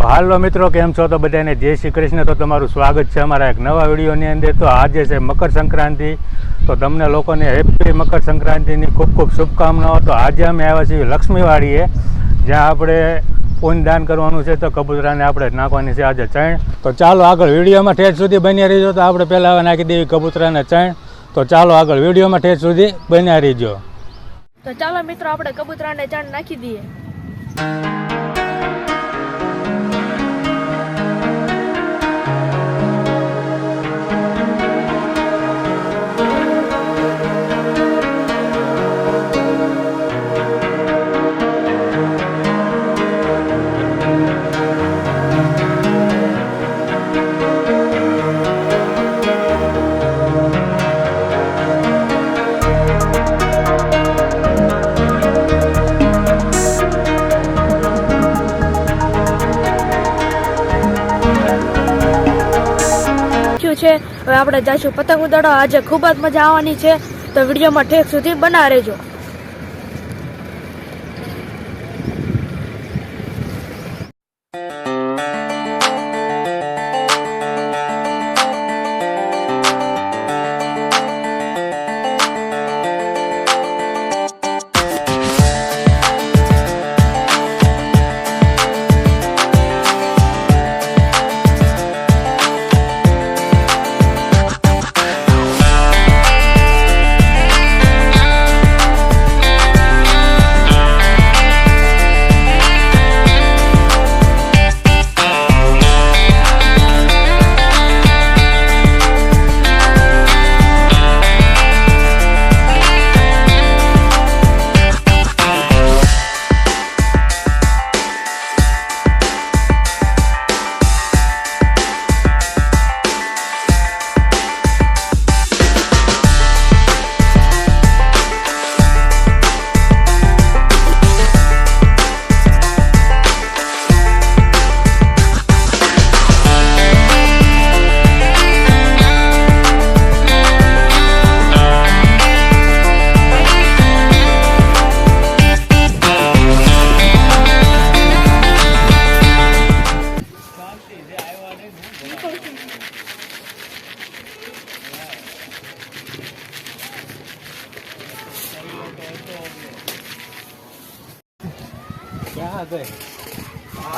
હાલો મિત્રો, કેમ છો? તો બધાને જય શ્રી કૃષ્ણ. તો તમારું સ્વાગત છે અમારા એક નવા વિડીયોની અંદર. તો આજે છે મકર સંક્રાંતિ, તો તમને લોકોને હેપી મકર સંક્રાંતિની ખૂબ ખૂબ શુભકામનાઓ. તો આજે અમે આવ્યા છીએ લક્ષ્મીવાડીએ, જ્યાં આપણે પુણ્યદાન કરવાનું છે. તો કબૂતરાને આપણે નાખવાની છે આજે ચણ. તો ચાલો આગળ વિડીયોમાં ઠેઠ સુધી બન્યા રહીજો. તો આપણે પહેલાં નાખી દેવી કબૂતરાને ચણ. તો ચાલો આગળ વિડીયોમાં ઠેઠ સુધી બન્યા રહીજો. તો ચાલો મિત્રો, આપણે કબૂતરાને ચણ નાખી દઈએ. છે હવે આપણે જઈશું પતંગ ઉડાડવા. આજે ખૂબ જ મજા આવવાની છે, તો વિડીયોમાં ઠેક સુધી બના રહેજો.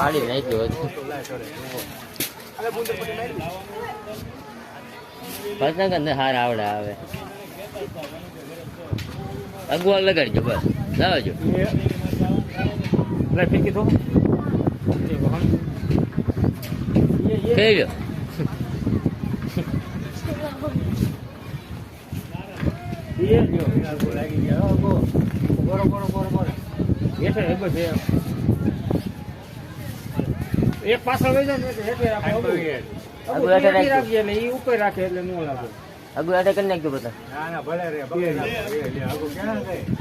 આડી નાખ્યો પતંગ અંદર હાર આવડે આવે અગવા લગાડજો, બસ લાવજો. કહી લો એક પાછળ લઈ જાય ને ઉપર રાખે એટલે ન લાગે. અગુ આટે કરી નાખજો બધા. ના ના ભલે રે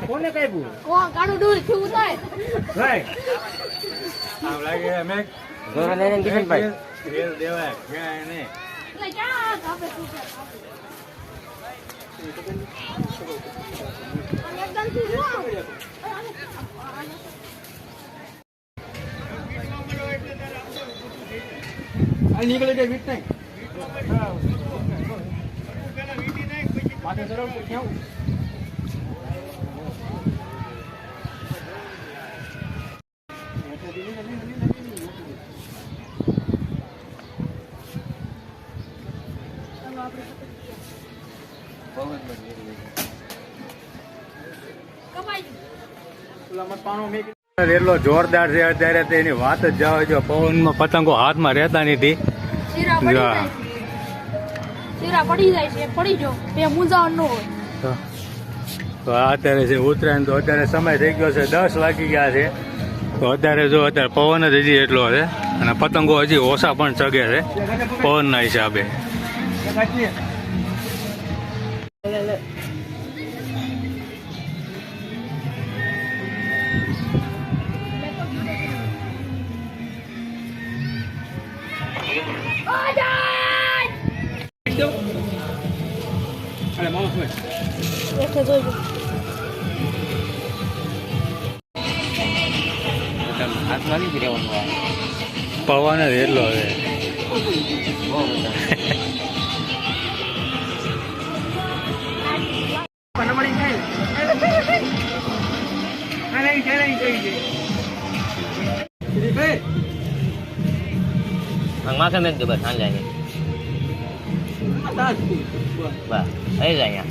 કોને કઈ ભૂલ કાળું દૂર થયું થાય આમ લાગે મે ગોરા લઈને કિશનભાઈ રેલ દેવાય ક્યાં ને એટલે ક્યાં આપે શું છે એકદમ થી જો આ નીકળે કે વીટ નહીં માથે સરળ ક્યાં એટલો જોરદાર છે અત્યારે, તેની વાત જ જવા જો. પવનમાં પતંગો હાથમાં રહેતા નથી. શીરા પડી જાય છે, પડી જો એ મૂંઝાવણ ન હોય. તો અત્યારે છે ઉત્તરાયણ. તો અત્યારે સમય થઈ ગયો છે 10 વાગી ગયા છે. તો અત્યારે જો અત્યારે પવન જ હજી એટલો છે, અને પતંગો હજી ઓછા પણ ચગે છે પવનના હિસાબે. હાથમાં નથી રહેવાનું. પવન જ એટલો છે. બહુ મજા માથે મેં દો બસ હાલ જાય બસ આવી જાય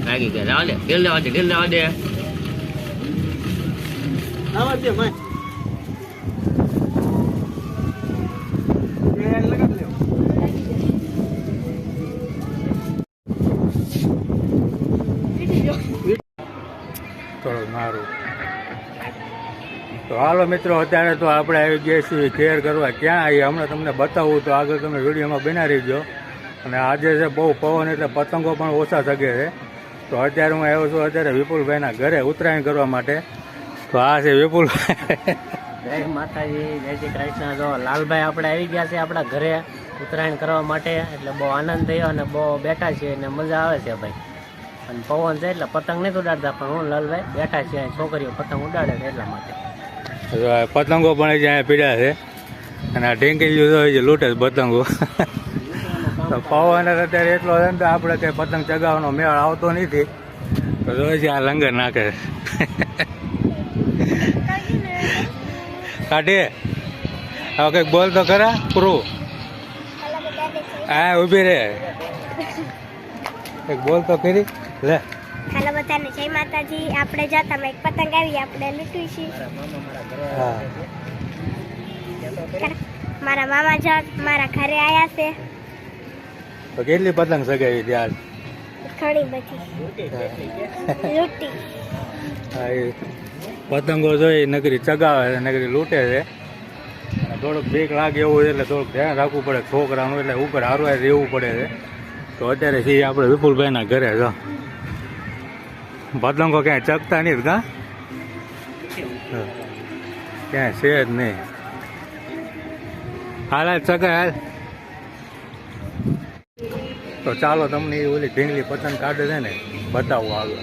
લાગી ગયા રાવ દે ઢીલ લેવા દે થોડું મારું તો હાલો મિત્રો, અત્યારે તો આપણે આવી ગયા છીએ કેર કરવા. ક્યાં આવીએ હમણાં તમને બતાવું, તો આગળ તમે વિડીયોમાં બના રહીજો. અને આજે છે બહુ પવન એટલે પતંગો પણ ઓછા શકે છે. તો અત્યારે હું આવ્યો છું અત્યારે વિપુલભાઈના ઘરે ઉત્તરાયણ કરવા માટે. તો આ છે વિપુલભાઈ. જય માતાજી, જય શ્રી કૃષ્ણ. જો લાલભાઈ આપણે આવી ગયા છે આપણા ઘરે ઉત્તરાયણ કરવા માટે, એટલે બહુ આનંદ થયો અને બહુ બેઠા છીએ અને મજા આવે છે ભાઈ. અને પવન છે એટલે પતંગ નથી ઉડાડતા, પણ હું લાલભાઈ બેઠા છીએ, છોકરીઓ પતંગ ઉડાડે છે એટલા માટે. પતંગો પણ અહીંયા પીડ્યા છે અને આ ઢીંકીયું તો લૂંટે જ પતંગો. તો પવન અત્યારે એટલો છે ને તો આપણે કંઈ પતંગ ચગાવવાનો મેળ આવતો નથી. તો રોજ આ લંગર નાખે કાઢે. હવે કંઈક બોલ તો ખરા પૂરું. હા ઊભી રે, કંઈક બોલ તો ખરી લે. હાલો બધાને જય માતાજી. આપણે જતા એક પતંગ આવી આપણે લૂંટીશું. હા મારા મામા જાત મારા ઘરે આયા છે. તો કેટલી પતંગ સગાવી ત્યાં? ઘણી બધી લૂંટી. હા એ પતંગો જોઈ નગરી ચગાવે છે, નગરી લૂંટે છે. થોડુંક બીક લાગે એવું એટલે થોડુંક ધ્યાન રાખવું પડે છોકરાનું, એટલે ઉપર હારવા રહેવું પડે છે. તો અત્યારે છીએ આપણે વિપુલભાઈના ઘરે. જો પતંગો ક્યાંય ચગતા નહીં કા, ક્યાંય છે જ નહીં. હાલ ચગાય હાલ. તો ચાલો તમને એ ઓલી ઢીંગલી પતંગ કાઢે છે ને બતાવું આગળ.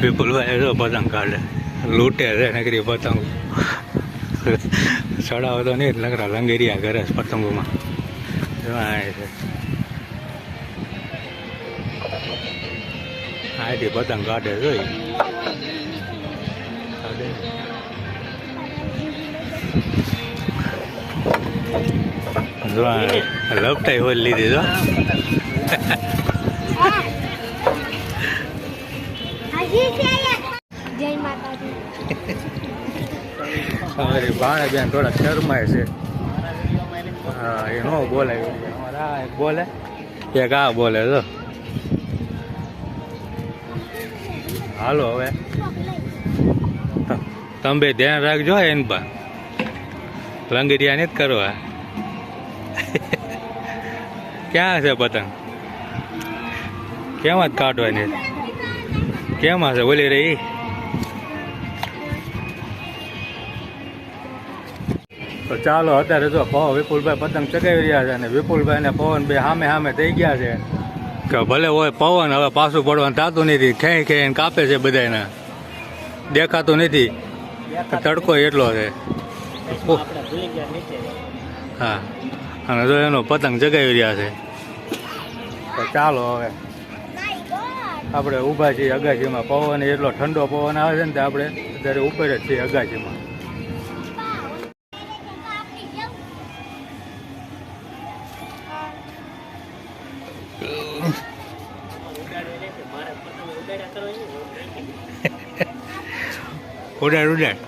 વિપુલભાઈ જો પતંગ કાઢે, લૂંટે છે નગરી પતંગો. ચડાવે તો નહીં લગરા લંગેરિયા ઘરે પતંગોમાં છે. આથી પતંગ કાઢે જોઈ લપટાઈ હોલ લીધી જો. જય માતાજી. અમારી ભાણે બેન થોડા શરમાય છે. હા એ નો બોલાય. અમારા એક બોલે એક આ બોલે તો. હાલો હવે તમે બે ધ્યાન રાખજો એને પણ લંગરિયા નથી કરવા. ક્યાં છે પતંગ? કેમાં જ કાઢવાની? કેમાં છે બોલી રહી? તો ચાલો અત્યારે જો વિપુલભાઈ પતંગ ચગાવી રહ્યા છે અને વિપુલભાઈ ને પવન બે સામે સામે થઈ ગયા છે. કે ભલે હોય પવન હવે પાછું પડવાનું થતું નથી, ખેઈ ખેઈને કાપે છે બધાને, દેખાતું નથી. તડકો એટલો છે. હા અને જો એનો પતંગ જગાવી રહ્યા છે. તો ચાલો હવે આપણે ઊભા છીએ અગાસીમાં. પવન એટલો ઠંડો પવન આવે છે ને આપણે અત્યારે ઉપર જ છીએ અગાસીમાં. ઉડાડ ઉડાડ.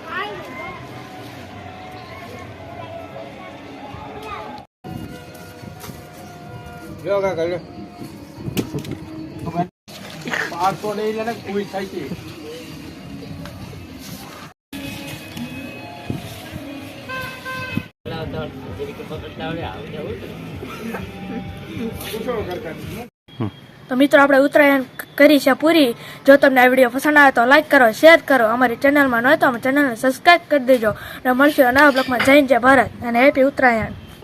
જો કાકા લે 500 લઈ લે ને કોઈ થાય છે. તો મિત્રો આપણે ઉત્તરાયણ કરી છે પૂરી. જો તમને આ વિડીયો પસંદ આવે તો લાઈક કરો, શેર કરો. અમારી ચેનલમાં ન હોય તો અમારી ચેનલને સબસ્ક્રાઈબ કરી દેજો. અને મળશું નવા બ્લોગમાં. જય ભારત અને હેપી ઉત્તરાયણ.